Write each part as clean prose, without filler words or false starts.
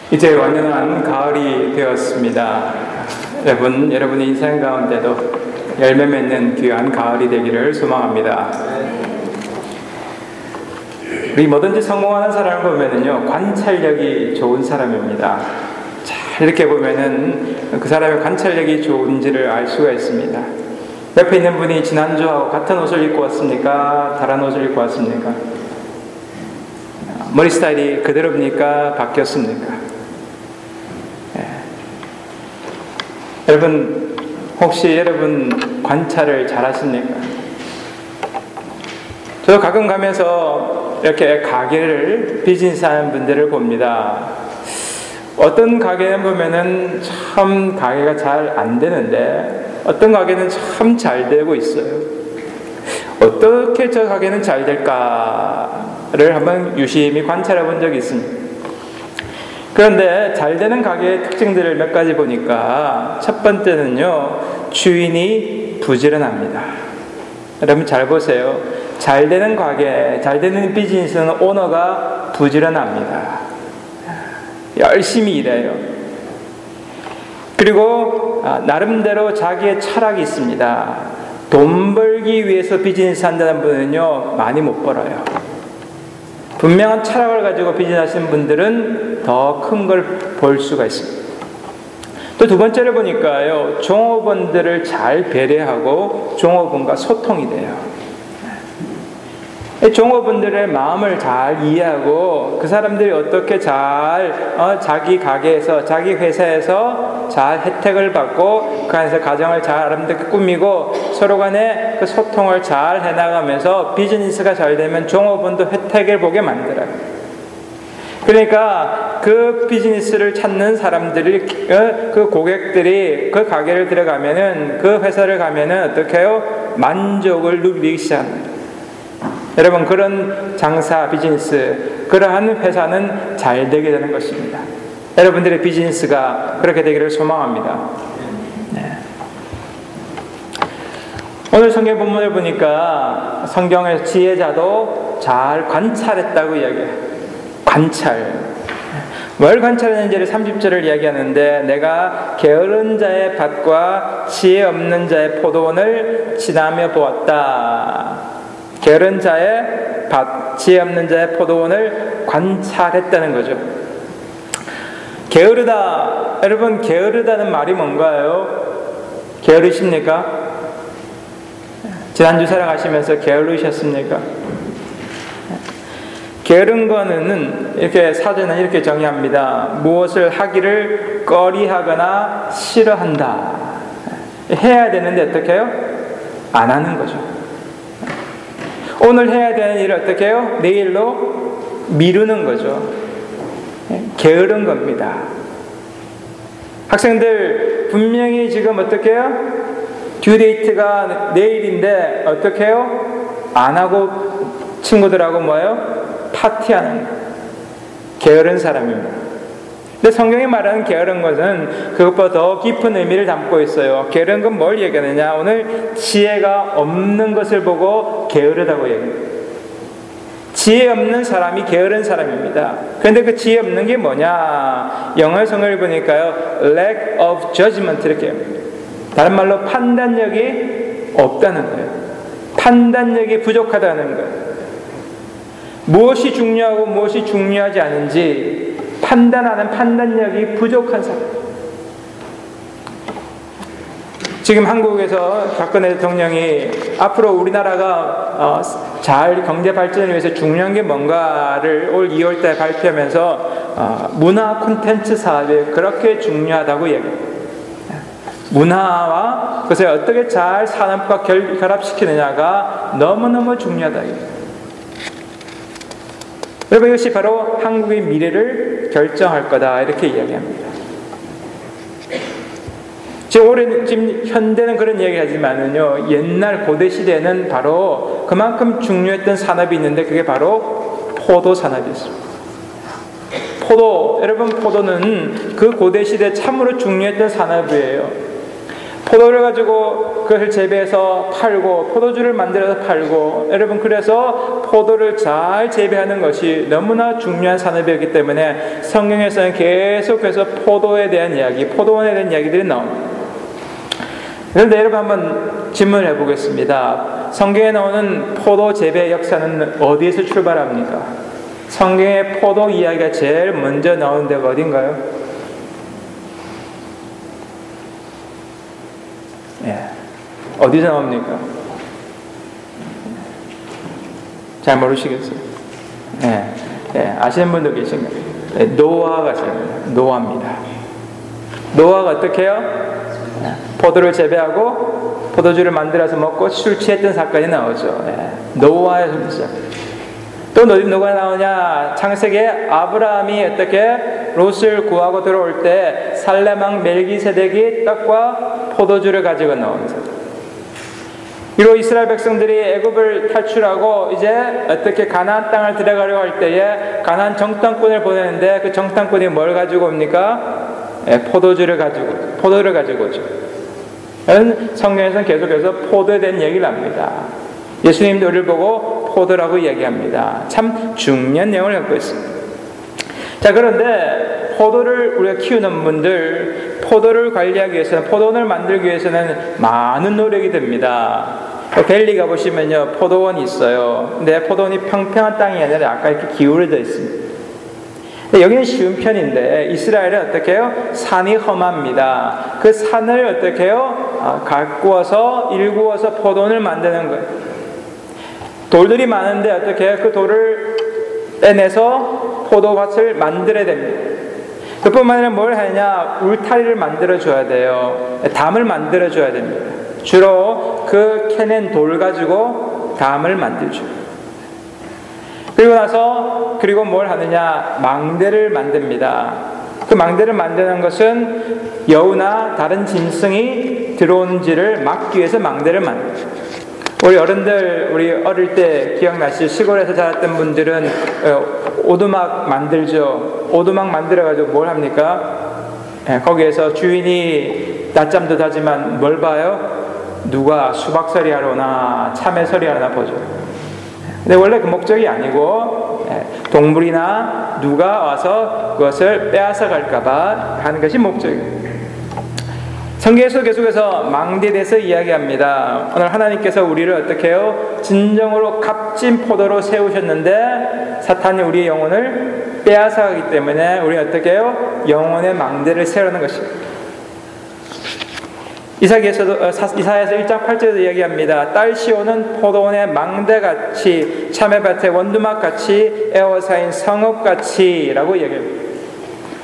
이제 완연한 가을이 되었습니다. 여러분의 인생 가운데도 열매 맺는 귀한 가을이 되기를 소망합니다. 우리 뭐든지 성공하는 사람을 보면은요, 관찰력이 좋은 사람입니다. 잘 이렇게 보면은 그 사람의 관찰력이 좋은지를 알 수가 있습니다. 옆에 있는 분이 지난주하고 같은 옷을 입고 왔습니까? 다른 옷을 입고 왔습니까? 머리 스타일이 그대로입니까? 바뀌었습니까? 여러분, 혹시 여러분 관찰을 잘 하십니까? 저도 가끔 가면서 이렇게 가게를 비즈니스 하는 분들을 봅니다. 어떤 가게는 보면은 참 가게가 잘 안 되는데 어떤 가게는 참 잘 되고 있어요. 어떻게 저 가게는 잘 될까를 한번 유심히 관찰해 본 적이 있습니다. 그런데 잘 되는 가게의 특징들을 몇 가지 보니까 첫 번째는요, 주인이 부지런합니다. 여러분 잘 보세요. 잘 되는 가게, 잘 되는 비즈니스는 오너가 부지런합니다. 열심히 일해요. 그리고 나름대로 자기의 철학이 있습니다. 돈 벌기 위해서 비즈니스 한다는 분은요, 많이 못 벌어요. 분명한 철학을 가지고 비즈니스 하시는 분들은 더 큰 걸 볼 수가 있습니다. 또 두 번째를 보니까요, 종업원들을 잘 배려하고 종업원과 소통이 돼요. 종업원들의 마음을 잘 이해하고 그 사람들이 어떻게 잘 자기 가게에서 자기 회사에서 잘 혜택을 받고 그 안에서 가정을 잘 아름답게 꾸미고 서로 간에 그 소통을 잘 해나가면서 비즈니스가 잘 되면 종업원도 혜택을 보게 만들어요. 그러니까 그 비즈니스를 찾는 사람들이 그 고객들이 그 가게를 들어가면은 그 회사를 가면은 어떻게 해요? 만족을 누리기 시작합니다. 여러분, 그런 장사 비즈니스, 그러한 회사는 잘 되게 되는 것입니다. 여러분들의 비즈니스가 그렇게 되기를 소망합니다. 네. 오늘 성경 본문을 보니까 성경의 지혜자도 잘 관찰했다고 이야기해요. 관찰. 뭘 관찰했는지를 30절을 이야기하는데, 내가 게으른 자의 밭과 지혜 없는 자의 포도원을 지나며 보았다. 게으른 자의 밭, 지혜 없는 자의 포도원을 관찰했다는 거죠. 게으르다. 여러분, 게으르다는 말이 뭔가요? 게으르십니까? 지난주 살아가시면서 게으르셨습니까? 게으른 거는 이렇게 사전은 이렇게 정의합니다. 무엇을 하기를 꺼리하거나 싫어한다. 해야 되는데 어떻게 해요? 안 하는 거죠. 오늘 해야 되는 일을 어떻게 해요? 내일로 미루는 거죠. 게으른 겁니다. 학생들 분명히 지금 어떻게 해요? 듀데이트가 내일인데 어떻게 해요? 안 하고 친구들하고 뭐예요? 파티하는 거예요. 게으른 사람입니다. 근데 성경이 말하는 게으른 것은 그것보다 더 깊은 의미를 담고 있어요. 게으른 건 뭘 얘기하느냐? 오늘 지혜가 없는 것을 보고 게으르다고 얘기해요. 지혜 없는 사람이 게으른 사람입니다. 그런데 그 지혜 없는 게 뭐냐? 영어 성경을 보니까요, lack of judgment 이렇게 합니다. 다른 말로 판단력이 없다는 거예요. 판단력이 부족하다는 거예요. 무엇이 중요하고 무엇이 중요하지 않은지 판단하는 판단력이 부족한 사람. 지금 한국에서 박근혜 대통령이 앞으로 우리나라가 잘 경제 발전을 위해서 중요한 게 뭔가를 올 2월달에 발표하면서 문화 콘텐츠 사업이 그렇게 중요하다고 얘기해요. 문화와 그것을 어떻게 잘 산업과 결합시키느냐가 너무너무 중요하다. 여러분, 이것이 바로 한국의 미래를 결정할 거다 이렇게 이야기합니다. 지금 현대는 그런 이야기 하지만은요, 옛날 고대 시대는 바로 그만큼 중요했던 산업이 있는데 그게 바로 포도 산업이었습니다. 여러분, 포도는 그 고대 시대 참으로 중요했던 산업이에요. 포도를 가지고 그것을 재배해서 팔고 포도주를 만들어서 팔고, 여러분 그래서 포도를 잘 재배하는 것이 너무나 중요한 산업이었기 때문에 성경에서는 계속해서 포도에 대한 이야기, 포도원에 대한 이야기들이 나옵니다. 그런데 여러분 한번 질문을 해보겠습니다. 성경에 나오는 포도 재배 역사는 어디에서 출발합니까? 성경의 포도 이야기가 제일 먼저 나오는 데가 어딘가요? 예. 어디서 나옵니까? 잘 모르시겠어요? 예. 예. 아시는 분도 계신가요? 예. 노아가 노아입니다. 노아가 어떻게 해요? 포도를 재배하고 포도주를 만들어서 먹고 술 취했던 사건이 나오죠. 예. 노아에서 시작해요. 또 누가 나오냐? 창세기에 아브라함이 어떻게 롯을 구하고 들어올 때 살레망 멜기세덱이 떡과 포도주를 가지고 나옵니다. 이로 이스라엘 백성들이 애굽을 탈출하고 이제 어떻게 가나안 땅을 들어가려고 할 때에 가나안 정탐꾼을 보내는데 그 정탐꾼이 뭘 가지고 옵니까? 포도를 가지고 오죠. 성경에서는 계속해서 포도에 대한 얘기를 합니다. 예수님도 우리를 보고 포도라고 이야기합니다. 참 중요한 내용을 갖고 있습니다. 자, 그런데 포도를 우리가 키우는 분들, 포도를 관리하기 위해서는, 포도원을 만들기 위해서는 많은 노력이 듭니다. 벨리 가보시면요, 포도원이 있어요. 근데 포도원이 평평한 땅이 아니라 약간 이렇게 기울어져 있습니다. 여기는 쉬운 편인데 이스라엘은 어떻게 해요? 산이 험합니다. 그 산을 어떻게 해요? 가꾸어서 일구어서 포도원을 만드는 거예요. 돌들이 많은데 어떻게 해요? 그 돌을 빼내서 포도밭을 만들어야 됩니다. 그뿐만 아니라 뭘 하느냐? 울타리를 만들어줘야 돼요. 담을 만들어줘야 됩니다. 주로 그 캐낸 돌 가지고 담을 만들죠. 그리고 뭘 하느냐? 망대를 만듭니다. 그 망대를 만드는 것은 여우나 다른 짐승이 들어오는지를 막기 위해서 망대를 만들죠. 우리 어른들, 우리 어릴 때 기억나시죠? 시골에서 자랐던 분들은 오두막 만들죠. 오두막 만들어가지고 뭘 합니까? 거기에서 주인이 낮잠도 자지만 뭘 봐요? 누가 수박서리 하러 오나 참외서리 하나 보죠. 근데 원래 그 목적이 아니고 동물이나 누가 와서 그것을 빼앗아 갈까봐 하는 것이 목적이에요. 성경에서 계속해서 망대에 대해서 이야기합니다. 오늘 하나님께서 우리를 어떻게 해요? 진정으로 값진 포도로 세우셨는데 사탄이 우리의 영혼을 빼앗아가기 때문에 우리 어떻게 해요? 영혼의 망대를 세우는 것입니다. 이사야에서 1장 8절에서 이야기합니다. 딸 시온은 포도원의 망대같이 참외밭의 원두막같이 에워싸인 성읍같이 라고 이야기합니다.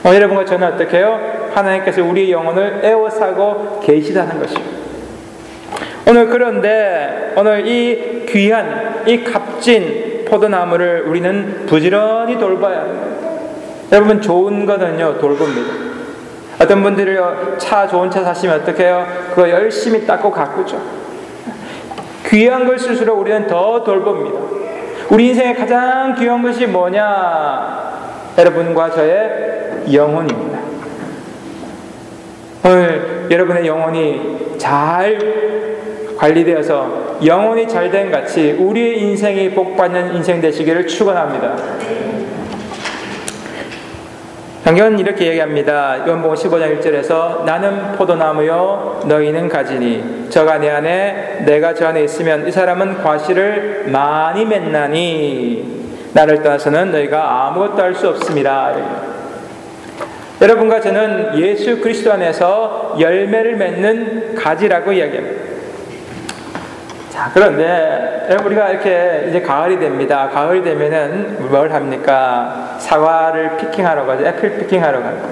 여러분과 저는 어떻게 해요? 하나님께서 우리의 영혼을 에워싸고 계시다는 것입니다. 그런데 오늘 이 귀한, 이 값진 포도나무를 우리는 부지런히 돌봐야 합니다. 여러분, 좋은 거는요, 돌봅니다. 어떤 분들이 좋은 차 사시면 어떻게 해요? 그거 열심히 닦고 가꾸죠. 귀한 걸 쓸수록 우리는 더 돌봅니다. 우리 인생의 가장 귀한 것이 뭐냐? 여러분과 저의 영혼입니다. 오늘 여러분의 영혼이 잘 관리되어서 영혼이 잘된 같이 우리의 인생이 복받는 인생 되시기를 축원합니다. 성경은 이렇게 얘기합니다. 요한복음 15장 1절에서 나는 포도나무요 너희는 가지니 저가 내 안에 내가 저 안에 있으면 이 사람은 과실을 많이 맺나니 나를 떠나서는 너희가 아무것도 할 수 없습니다. 여러분과 저는 예수 그리스도 안에서 열매를 맺는 가지라고 이야기합니다. 자, 그런데 우리가 이렇게 이제 가을이 됩니다. 가을이 되면은 뭘 합니까? 사과를 피킹하러 가죠. 애플 피킹하러 가요.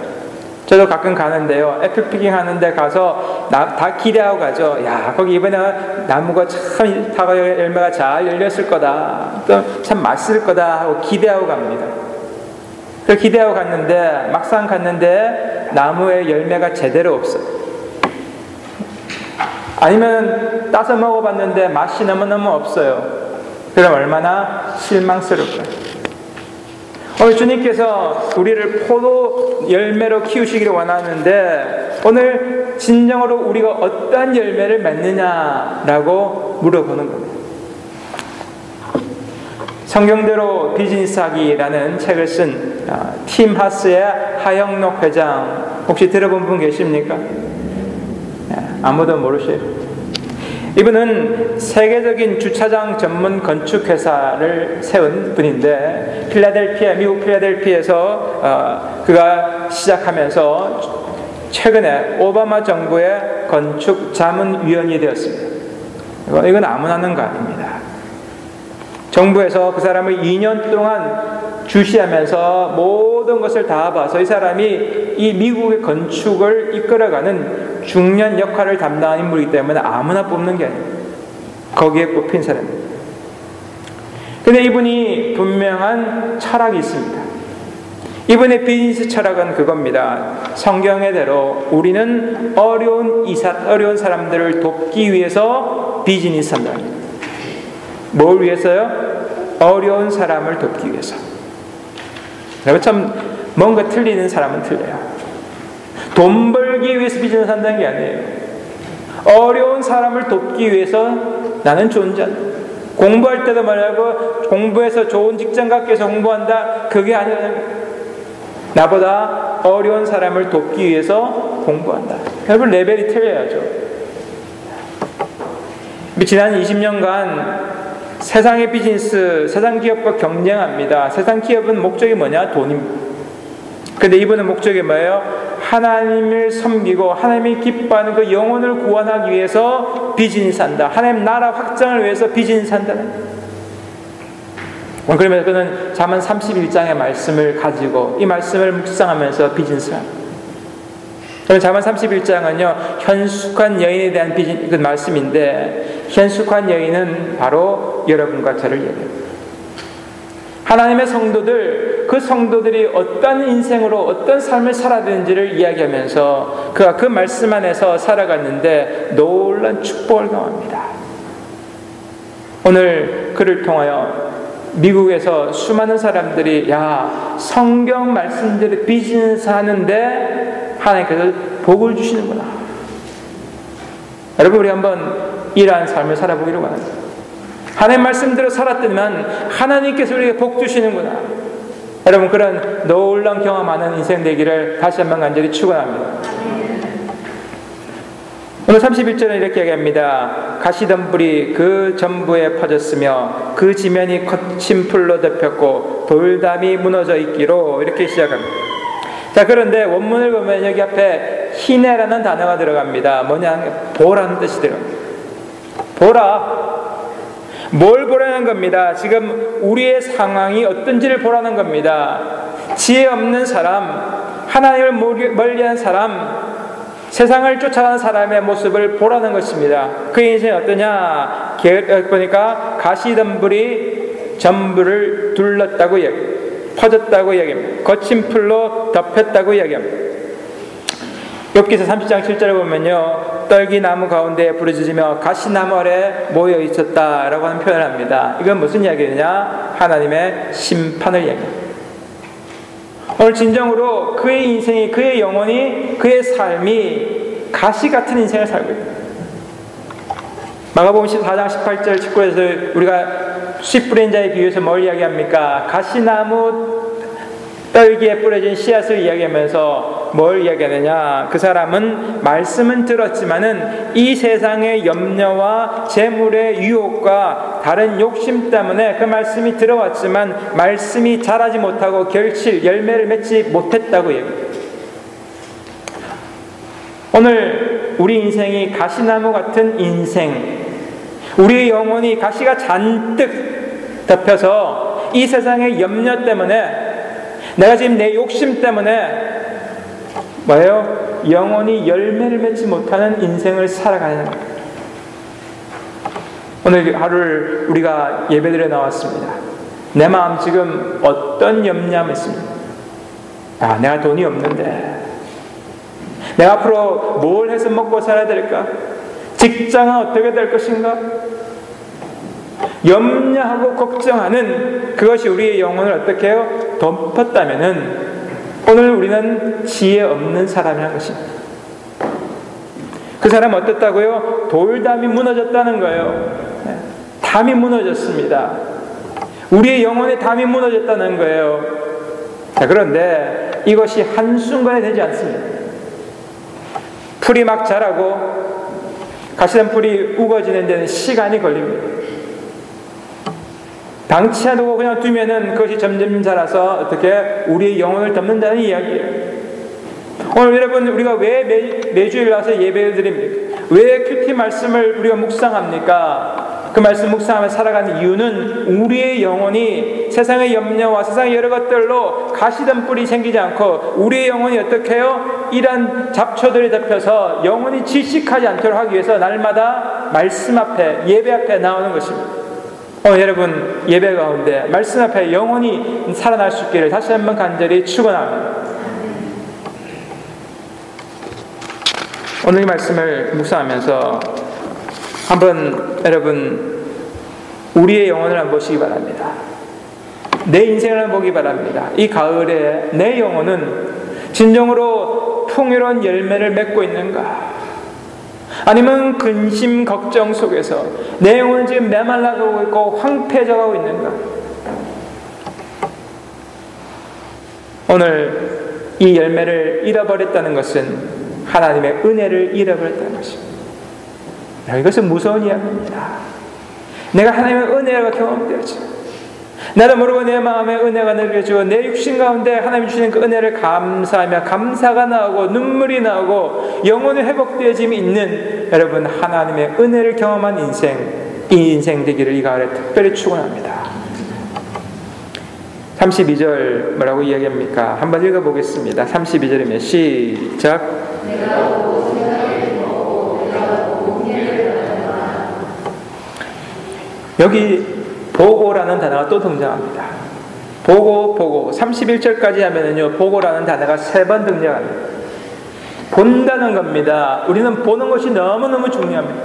저도 가끔 가는데요. 애플 피킹 하는데 가서 다 기대하고 가죠. 야, 거기 이번에 나무가 참 사과 열매가 잘 열렸을 거다. 또 참 맛있을 거다 하고 기대하고 갑니다. 그 기대하고 갔는데 막상 갔는데 나무에 열매가 제대로 없어요. 아니면 따서 먹어봤는데 맛이 너무너무 없어요. 그럼 얼마나 실망스러울까요? 오늘 주님께서 우리를 포도 열매로 키우시기를 원하는데 오늘 진정으로 우리가 어떠한 열매를 맺느냐라고 물어보는 겁니다. 성경대로 비즈니스하기라는 책을 쓴 팀 하스의 하영록 회장, 혹시 들어본 분 계십니까? 아무도 모르시죠? 이분은 세계적인 주차장 전문 건축회사를 세운 분인데, 미국 필라델피아에서 그가 시작하면서 최근에 오바마 정부의 건축 자문위원이 되었습니다. 이건 아무나 하는 거 아닙니다. 정부에서 그 사람을 2년 동안 주시하면서 모든 것을 다 봐서 이 사람이 이 미국의 건축을 이끌어가는 중요한 역할을 담당한 인물이기 때문에 아무나 뽑는 게 아니에요. 거기에 뽑힌 사람입니다. 근데 이분이 분명한 철학이 있습니다. 이분의 비즈니스 철학은 그겁니다. 성경의 대로 우리는 어려운 사람들을 돕기 위해서 비즈니스 한다. 뭘 위해서요? 어려운 사람을 돕기 위해서. 참 뭔가 틀리는 사람은 틀려요. 돈 벌기 위해서 비즈니스 한다는 게 아니에요. 어려운 사람을 돕기 위해서 나는 존재한다. 공부할 때도 말하고 공부해서 좋은 직장 갖기 위해서 공부한다. 그게 아니라 나보다 어려운 사람을 돕기 위해서 공부한다. 여러분 레벨이 틀려야죠. 지난 20년간 세상의 비즈니스, 세상 기업과 경쟁합니다. 세상 기업은 목적이 뭐냐? 돈입니다. 근데 이분은 목적이 뭐예요? 하나님을 섬기고 하나님이 기뻐하는 그 영혼을 구원하기 위해서 비즈니스 한다. 하나님 나라 확장을 위해서 비즈니스 한다. 그러면서 그는 잠언 31장의 말씀을 가지고 이 말씀을 묵상하면서 비즈니스를 합니다. 잠언 31장은요 현숙한 여인에 대한 그 말씀인데, 현숙한 여인은 바로 여러분과 저를 얘기합니다. 하나님의 성도들, 그 성도들이 어떤 인생으로 어떤 삶을 살아야 되는지를 이야기하면서 그가 그 말씀 안에서 살아갔는데 놀라운 축복을 경험합니다. 오늘 그를 통하여 미국에서 수많은 사람들이 성경 말씀대로 비즈니스 하는데 하나님께서 복을 주시는구나. 여러분 우리 한번 이러한 삶을 살아보기를 원합니다. 하나님 말씀대로 살았더니만 하나님께서 우리에게 복 주시는구나. 여러분 그런 놀라운 경험하는 인생 되기를 다시 한번 간절히 축원합니다. 오늘 31절은 이렇게 얘기합니다. 가시덤불이 그 전부에 퍼졌으며 그 지면이 거친 풀로 덮였고 돌담이 무너져 있기로, 이렇게 시작합니다. 자, 그런데 원문을 보면 여기 앞에 희내라는 단어가 들어갑니다. 뭐냐? 보라는 뜻이 들어갑니다. 보라. 뭘 보라는 겁니다. 지금 우리의 상황이 어떤지를 보라는 겁니다. 지혜 없는 사람, 하나님을 멀리한 사람, 세상을 쫓아가는 사람의 모습을 보라는 것입니다. 그 인생이 어떠냐? 보니까 가시덤불이 전부를 둘렀다고 얘기합니다. 퍼졌다고 얘기합니다. 거친 풀로 덮였다고 얘기합니다. 욥기서 30장 7절에 보면요, 떨기나무 가운데에 부르짖으며 가시나무 아래 모여 있었다라고 하는 표현을 합니다. 이건 무슨 이야기냐? 하나님의 심판을 얘기합니다. 오늘 진정으로 그의 인생이, 그의 영혼이, 그의 삶이 가시 같은 인생을 살고 있습니다. 마가복음 14장 18절 19절에서 우리가 씨 뿌린 자에 비유해서 뭘 이야기합니까? 가시나무 떨기에 뿌려진 씨앗을 이야기하면서 뭘 이야기하느냐? 그 사람은 말씀은 들었지만은 이 세상의 염려와 재물의 유혹과 다른 욕심 때문에 그 말씀이 들어왔지만 말씀이 자라지 못하고 열매를 맺지 못했다고 얘기해요. 오늘 우리 인생이 가시나무 같은 인생, 우리의 영혼이 가시가 잔뜩 덮여서 이 세상의 염려 때문에, 내가 지금 내 욕심 때문에 뭐예요? 영혼이 열매를 맺지 못하는 인생을 살아가는 거예요. 오늘 하루를 우리가 예배드려 나왔습니다. 내 마음 지금 어떤 염려함이 있습니까? 내가 돈이 없는데, 내가 앞으로 뭘 해서 먹고 살아야 될까? 직장은 어떻게 될 것인가? 염려하고 걱정하는 그것이 우리의 영혼을 어떻게 해요? 덮었다면은 오늘 우리는 지혜 없는 사람이라는 것입니다. 그 사람 어떻다고요? 돌담이 무너졌다는 거예요. 담이 무너졌습니다. 우리의 영혼의 담이 무너졌다는 거예요. 자, 그런데 이것이 한순간에 되지 않습니다. 풀이 막 자라고 가시던 풀이 우거지는 데는 시간이 걸립니다. 방치 안 하고 그냥 두면은 그것이 점점 자라서 어떻게 우리의 영혼을 덮는다는 이야기예요. 오늘 여러분, 우리가 왜 매주일 나와서 예배를 드립니까? 왜 큐티 말씀을 우리가 묵상합니까? 그 말씀 묵상하며 살아가는 이유는 우리의 영혼이 세상의 염려와 세상의 여러 것들로 가시던 뿔이 생기지 않고 우리의 영혼이 어떻게 해요? 이런 잡초들이 덮여서 영혼이 질식하지 않도록 하기 위해서 날마다 말씀 앞에, 예배 앞에 나오는 것입니다. 여러분, 예배 가운데 말씀 앞에 영혼이 살아날 수 있기를 다시 한번 간절히 축원합니다. 오늘 이 말씀을 묵상하면서 한번 여러분 우리의 영혼을 한번 보시기 바랍니다. 내 인생을 한번 보기 바랍니다. 이 가을에 내 영혼은 진정으로 풍요로운 열매를 맺고 있는가? 아니면 근심 걱정 속에서 내 영혼은 지금 메말라가고 있고 황폐해져가고 있는가? 오늘 이 열매를 잃어버렸다는 것은 하나님의 은혜를 잃어버렸다는 것입니다. 이것은 무서운 이야기입니다. 내가 하나님의 은혜가 경험되었죠. 나도 모르고 내 마음에 은혜가 느껴지고 내 육신 가운데 하나님이 주시는 그 은혜를 감사하며 감사가 나오고 눈물이 나오고 영혼의 회복되어짐이 있는 여러분, 하나님의 은혜를 경험한 인생, 이 인생 되기를 이 가을에 특별히 축원합니다. 32절 뭐라고 이야기합니까? 한번 읽어보겠습니다. 32절이면 시작. 여기 보고라는 단어가 또 등장합니다. 보고 31절까지 하면은요, 보고라는 단어가 3번 등장합니다. 본다는 겁니다. 우리는 보는 것이 너무너무 중요합니다.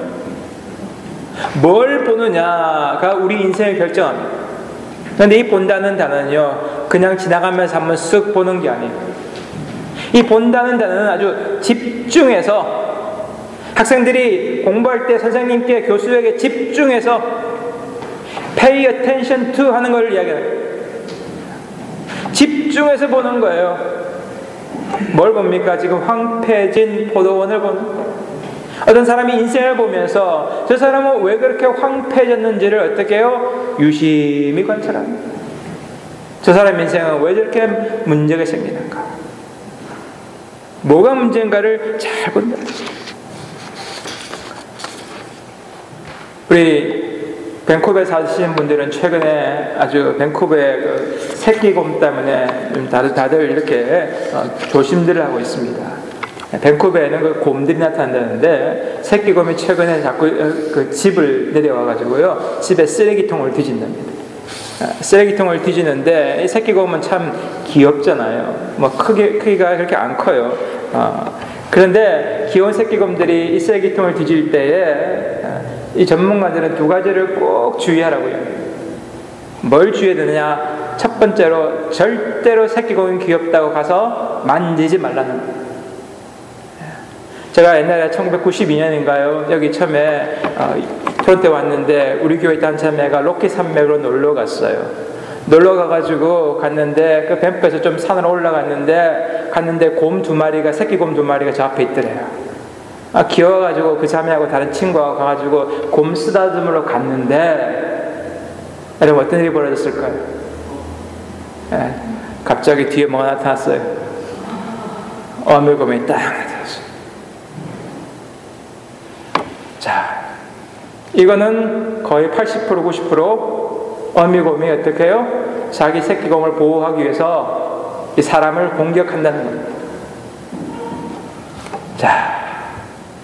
뭘 보느냐가 우리 인생을 결정합니다. 그런데 이 본다는 단어는요, 그냥 지나가면서 한번 쓱 보는 게 아니에요. 이 본다는 단어는 아주 집중해서, 학생들이 공부할 때 선생님께, 교수에게 집중해서 pay attention to 하는 걸 이야기해요. 집중해서 보는 거예요. 뭘 봅니까? 지금 황폐해진 포도원을 보는 거예요. 어떤 사람이 인생을 보면서 저 사람은 왜 그렇게 황폐해졌는지를 어떻게 해요? 유심히 관찰합니다. 저 사람 인생은 왜 저렇게 문제가 생기는가? 뭐가 문제인가를 잘 본다. 우리 밴쿠버에 사시는 분들은 최근에 아주 밴쿠버의 그 새끼곰 때문에 다들 이렇게 조심들을 하고 있습니다. 밴쿠버에는 그 곰들이 나타난다는데 새끼곰이 최근에 자꾸 그 집을 내려와가지고요, 집에 쓰레기통을 뒤진답니다. 쓰레기통을 뒤지는데 이 새끼곰은 참 귀엽잖아요. 뭐 크기가 그렇게 안 커요. 그런데 귀여운 새끼곰들이 이 쓰레기통을 뒤질 때에 이 전문가들은 2가지를 꼭 주의하라고 해요. 뭘 주의해야 되느냐? 첫 번째로 절대로 새끼곰이 귀엽다고 가서 만지지 말라는 거예요. 제가 옛날에 1992년인가요? 여기 처음에 토론토에 왔는데 우리 교회 단체매가 로키 산맥으로 놀러 갔어요. 놀러 가가지고 갔는데 그 밴프에서 좀 산으로 올라갔는데 곰 2마리가, 새끼곰 2마리가 저 앞에 있더래요. 귀여워가지고 그 자매하고 다른 친구하고 가가지고 곰 쓰다듬으러 갔는데 여러분 어떤 일이 벌어졌을까요? 갑자기 뒤에 뭐가 나타났어요? 어물곰이 딱 나타났어요. 자, 이거는 거의 80% 90% 어미곰이 어떻게 해요? 자기 새끼곰을 보호하기 위해서 이 사람을 공격한다는 겁니다. 자,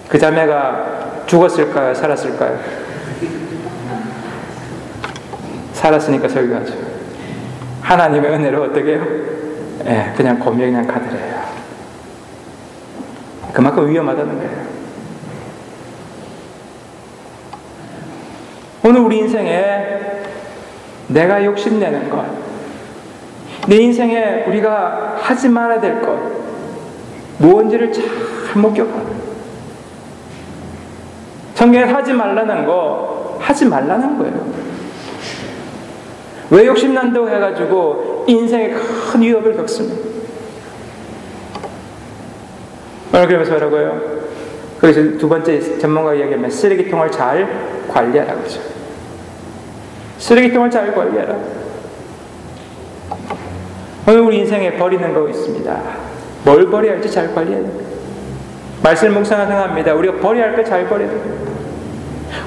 그 자매가 죽었을까요? 살았을까요? 살았으니까 설교하죠. 하나님의 은혜로 어떻게 해요? 그냥 곰이 그냥 가더래요. 그만큼 위험하다는 거예요. 오늘 우리 인생에 내가 욕심내는 것, 내 인생에 우리가 하지 말아야 될 것, 무언지를 잘 목격하고 성경에 하지 말라는 거 하지 말라는 거예요. 왜 욕심난다고 해가지고 인생에 큰 위협을 겪습니다. 오늘 그러면서 뭐라고요? 그래서 두 번째 전문가가 이야기하면 쓰레기통을 잘 관리하라고 그러죠. 쓰레기통을 잘 관리하라. 오늘 우리 인생에 버리는 거 있습니다. 뭘 버려야 할지 잘 관리해야 됩니다. 말씀 묵상을 생각합니다. 우리가 버려야 할 거 잘 버려야 됩니다.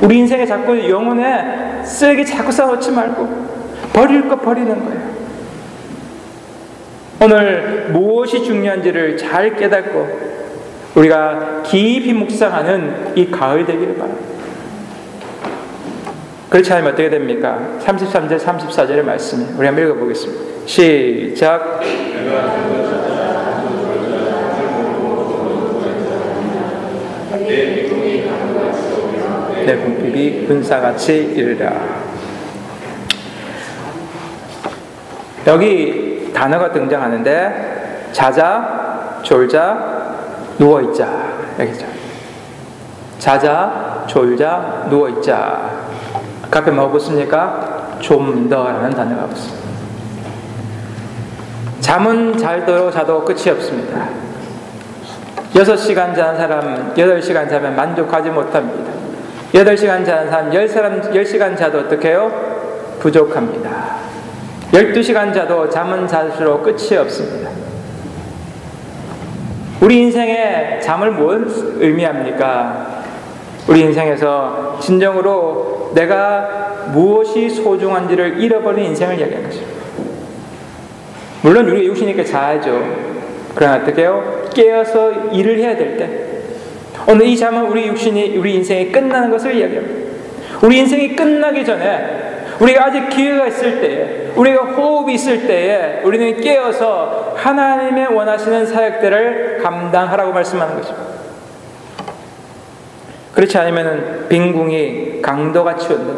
우리 인생에 자꾸 영혼에 쓰레기 자꾸 쌓아놓지 말고 버릴 거 버리는 거예요. 오늘 무엇이 중요한지를 잘 깨닫고 우리가 깊이 묵상하는 이 가을 되기를 바랍니다. 그렇지 않으면 어떻게 됩니까? 33절 34절의 말씀 우리 한번 읽어보겠습니다. 시작. 내 궁핍이 군사같이 이르라. 여기 단어가 등장하는데 자자, 졸자, 누워있자 여기죠. 자자, 졸자, 누워있자. 그 앞에 뭐 붙습니까? 좀 더라는 단어가 붙습니다. 잠은 잘도 자도 끝이 없습니다. 6시간 자는 사람 8시간 자면 만족하지 못합니다. 8시간 자는 사람 10시간 자도 어떻게 해요? 부족합니다. 12시간 자도 잠은 잘수록 끝이 없습니다. 우리 인생에 잠을 뭘 의미합니까? 우리 인생에서 진정으로 내가 무엇이 소중한지를 잃어버린 인생을 이야기하는 것입니다. 물론 우리가 육신이니까 자야죠. 그러나 어떻게 해요? 깨어서 일을 해야 될 때 오늘 이 잠은 우리 육신이 우리 인생이 끝나는 것을 이야기합니다. 우리 인생이 끝나기 전에 우리가 아직 기회가 있을 때에 우리가 호흡이 있을 때에 우리는 깨어서 하나님의 원하시는 사역들을 감당하라고 말씀하는 것입니다. 그렇지 않으면 빈궁이 강도같이 온다.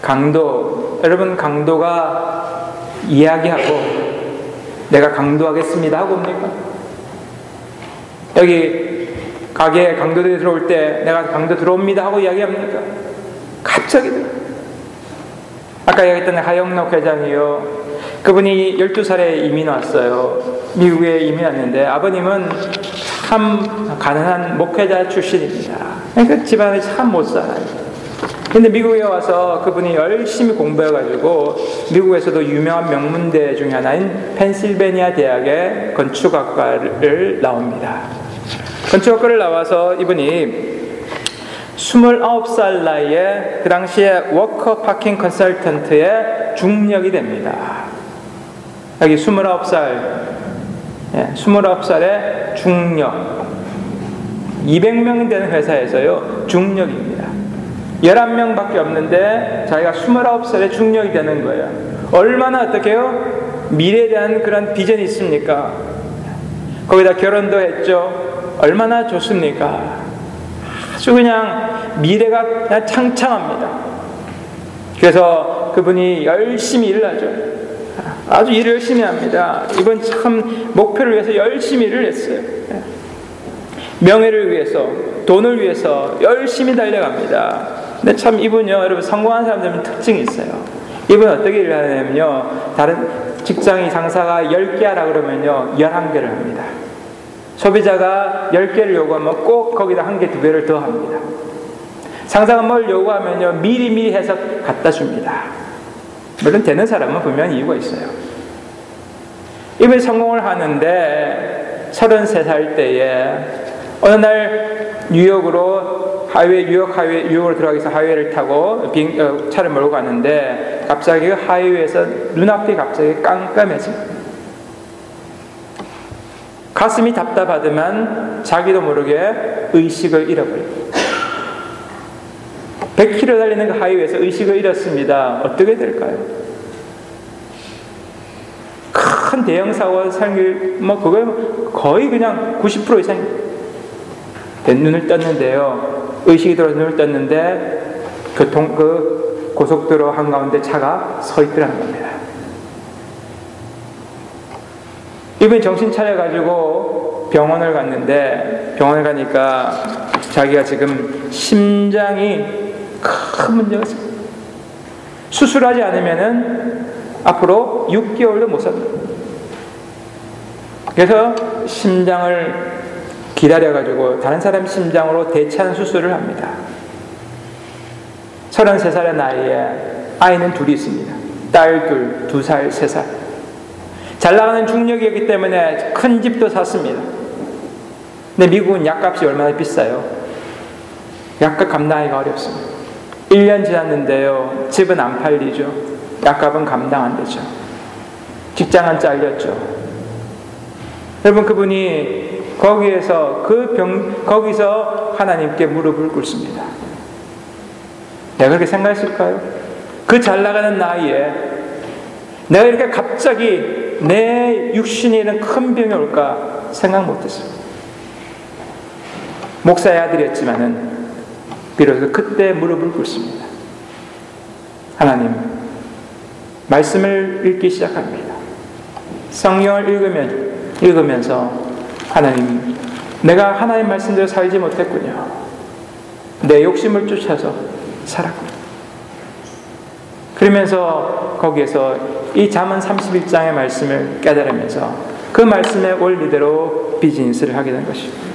강도, 여러분 강도가 이야기하고 내가 강도하겠습니다 하고 옵니까? 여기 가게에 강도들이 들어올 때 내가 강도 들어옵니다 하고 이야기합니까? 갑자기 아까 얘기했던 하영록 회장이요. 그분이 12살에 이민 왔어요. 미국에 이민 왔는데 아버님은 참 가난한 목회자 출신입니다. 그러니까 집안이 참 못 살아요. 근데 미국에 와서 그분이 열심히 공부해가지고 미국에서도 유명한 명문대 중에 하나인 펜실베니아 대학의 건축학과를 나옵니다. 건축학과를 나와서 이분이 29살 나이에 그 당시에 워커 파킹 컨설턴트의 중력이 됩니다. 여기 29살의 중력 200명 되는 회사에서요 중력입니다. 11명 밖에 없는데 자기가 29살에 중력이 되는 거예요. 얼마나 어떻게 해요? 미래에 대한 그런 비전이 있습니까? 거기다 결혼도 했죠. 얼마나 좋습니까? 아주 그냥 미래가 그냥 창창합니다. 그래서 그분이 열심히 일을 하죠. 아주 일을 열심히 합니다. 이번 참 목표를 위해서 열심히 일을 했어요. 명예를 위해서, 돈을 위해서 열심히 달려갑니다. 근데 참 이분요, 여러분 성공한 사람들은 특징이 있어요. 이분은 어떻게 일을 하냐면요, 다른 직장이 상사가 10개 하라 그러면요 11개를 합니다. 소비자가 10개를 요구하면 꼭 거기다 1개, 2개를 더 합니다. 상사가 뭘 요구하면요 미리 해서 갖다 줍니다. 물론 되는 사람은 분명히 이유가 있어요. 이분이 성공을 하는데 33살 때에 어느 날 뉴욕으로 뉴욕으로 들어가기 위해서 하이웨이를 타고 차를 몰고 가는데 갑자기 하이웨이에서 눈앞이 갑자기 깜깜해집니다. 가슴이 답답하더만 자기도 모르게 의식을 잃어버립니다. 100km 달리는 그 하이웨이에서 의식을 잃었습니다. 어떻게 될까요? 큰 대형 사고가 생길 그거 거의 그냥 90% 이상 눈을 떴는데요. 의식이 들어서 눈을 떴는데 그 고속도로 한가운데 차가 서 있더라는 겁니다. 이분이 정신 차려가지고 병원을 갔는데 병원을 가니까 자기가 지금 심장이 큰 문제가 있습니다. 수술하지 않으면 앞으로 6개월도 못 삽니다. 그래서 심장을 기다려가지고 다른 사람 심장으로 대체하는 수술을 합니다. 33살의 나이에 아이는 둘이 있습니다. 딸 둘, 2살, 3살. 잘 나가는 중력이었기 때문에 큰 집도 샀습니다. 근데 미국은 약값이 얼마나 비싸요? 약값 감당하기가 어렵습니다. 1년 지났는데요, 집은 안 팔리죠. 약값은 감당 안 되죠. 직장은 잘렸죠. 여러분, 그분이 거기서 하나님께 무릎을 꿇습니다. 내가 그렇게 생각했을까요? 그 잘 나가는 나이에 내가 이렇게 갑자기 내 육신에 있는 큰 병이 올까 생각 못했어요. 목사의 아들이었지만은 비로소 그때 무릎을 꿇습니다. 하나님, 말씀을 읽기 시작합니다. 성경을 읽으면서 하나님, 내가 하나님 말씀대로 살지 못했군요. 내 욕심을 쫓아서 살았군요. 그러면서 거기에서 이 잠언 31장의 말씀을 깨달으면서 그 말씀의 원리대로 비즈니스를 하게 된 것입니다.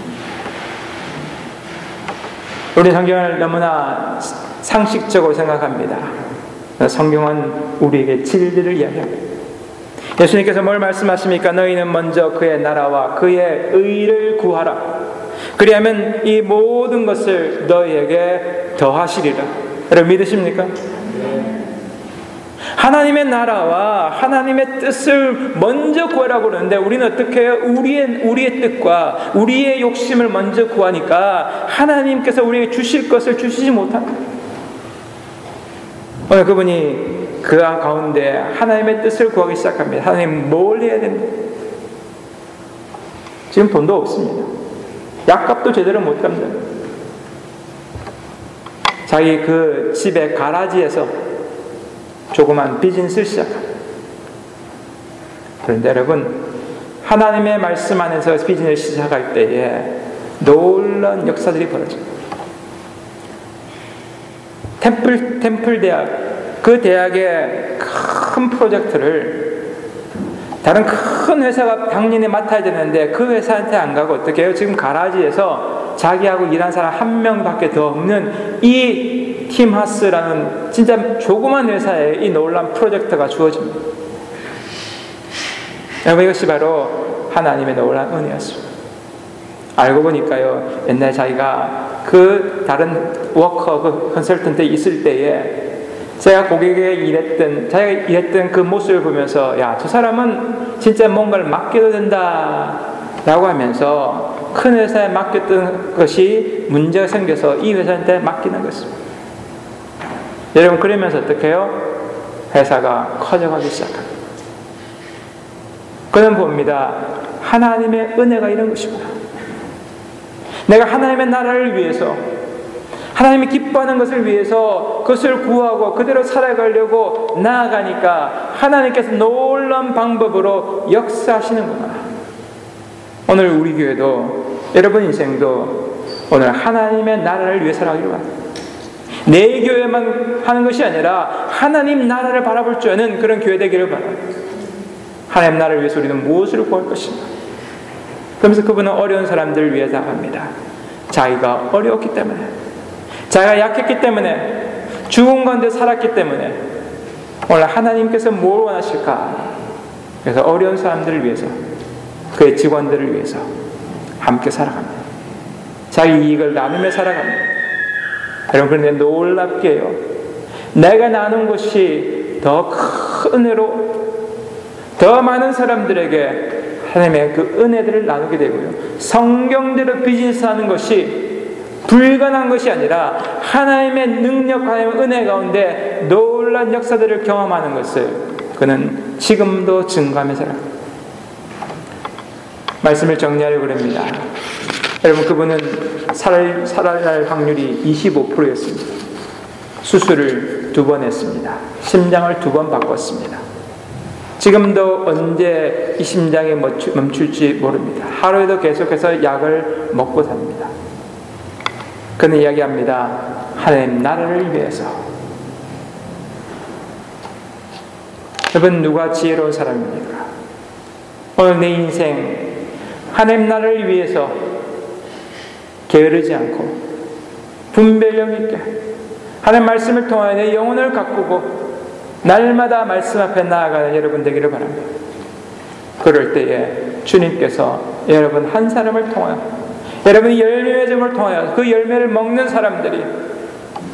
우리 성경을 너무나 상식적으로 생각합니다. 성경은 우리에게 진리를 이야기합니다. 예수님께서 뭘 말씀하십니까? 너희는 먼저 그의 나라와 그의 의를 구하라. 그리하면 이 모든 것을 너희에게 더하시리라. 여러분 믿으십니까? 하나님의 나라와 하나님의 뜻을 먼저 구하라고 그러는데 우리는 어떻게 해요? 우리의 뜻과 우리의 욕심을 먼저 구하니까 하나님께서 우리에게 주실 것을 주시지 못합니다. 오늘 그분이 그 가운데 하나님의 뜻을 구하기 시작합니다. 하나님, 뭘 해야 됩니까? 지금 돈도 없습니다. 약값도 제대로 못 갑니다. 자기 그 집의 가라지에서 조그만 비즈니스를 시작합니다. 그런데 여러분, 하나님의 말씀 안에서 비즈니스를 시작할 때에 놀라운 역사들이 벌어집니다. 템플 대학, 그 대학의 큰 프로젝트를 다른 큰 회사가 당연히 맡아야 되는데 그 회사한테 안 가고 어떻게 해요? 지금 가라지에서 자기하고 일한 사람 한 명밖에 더 없는 이 팀하스라는 진짜 조그만 회사에 이 놀라운 프로젝트가 주어집니다. 여러분, 이것이 바로 하나님의 놀라운 은혜였습니다. 알고 보니까요, 옛날 자기가 그 다른 워커, 그 컨설턴트에 있을 때에 제가 자기가 일했던 그 모습을 보면서, 야, 저 사람은 진짜 뭔가를 맡겨도 된다 라고 하면서 큰 회사에 맡겼던 것이 문제가 생겨서 이 회사한테 맡기는 것입니다. 여러분, 그러면서 어떻게 해요? 회사가 커져가기 시작합니다. 그는 봅니다. 하나님의 은혜가 이런 것이구나. 내가 하나님의 나라를 위해서, 하나님이 기뻐하는 것을 위해서 그것을 구하고 그대로 살아가려고 나아가니까 하나님께서 놀라운 방법으로 역사하시는구나. 오늘 우리 교회도, 여러분 인생도 오늘 하나님의 나라를 위해 살아가기로 합니다. 내 교회만 하는 것이 아니라 하나님 나라를 바라볼 줄 아는 그런 교회 되기를 바랍니다. 하나님 나라를 위해서 우리는 무엇을 구할 것인가? 그러면서 그분은 어려운 사람들을 위해 나갑니다. 자기가 어려웠기 때문에, 자기가 약했기 때문에, 죽은 가운데 살았기 때문에 오늘 하나님께서 뭘 원하실까? 그래서 어려운 사람들을 위해서, 그의 직원들을 위해서 함께 살아갑니다. 자기 이익을 나누며 살아갑니다. 여러분, 그런데 놀랍게요, 내가 나눈 것이 더 큰 은혜로 더 많은 사람들에게 하나님의 그 은혜들을 나누게 되고요, 성경대로 비즈니스하는 것이 불가능한 것이 아니라 하나님의 능력, 하나님의 은혜 가운데 놀라운 역사들을 경험하는 것을 그는 지금도 증거하며 살아갑니다. 말씀을 정리하려고 합니다. 여러분, 그분은 살아날 확률이 25%였습니다. 수술을 2번 했습니다. 심장을 2번 바꿨습니다. 지금도 언제 이 심장이 멈출지 모릅니다. 하루에도 계속해서 약을 먹고 삽니다. 그는 이야기합니다. 하나님 나라를 위해서. 여러분, 누가 지혜로운 사람입니까? 오늘 내 인생 하나님 나라를 위해서 게으르지 않고 분별력 있게 하나님 말씀을 통하여 내 영혼을 가꾸고 날마다 말씀 앞에 나아가는 여러분 되기를 바랍니다. 그럴 때에 주님께서 여러분 한 사람을 통하여, 여러분이 열매 맺음을 통하여 그 열매를 먹는 사람들이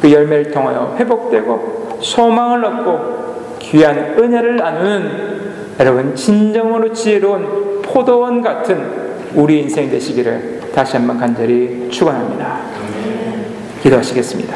그 열매를 통하여 회복되고 소망을 얻고 귀한 은혜를 나누는 여러분 진정으로 지혜로운 포도원 같은 우리 인생 되시기를 다시 한번 간절히 축원합니다. 기도하시겠습니다.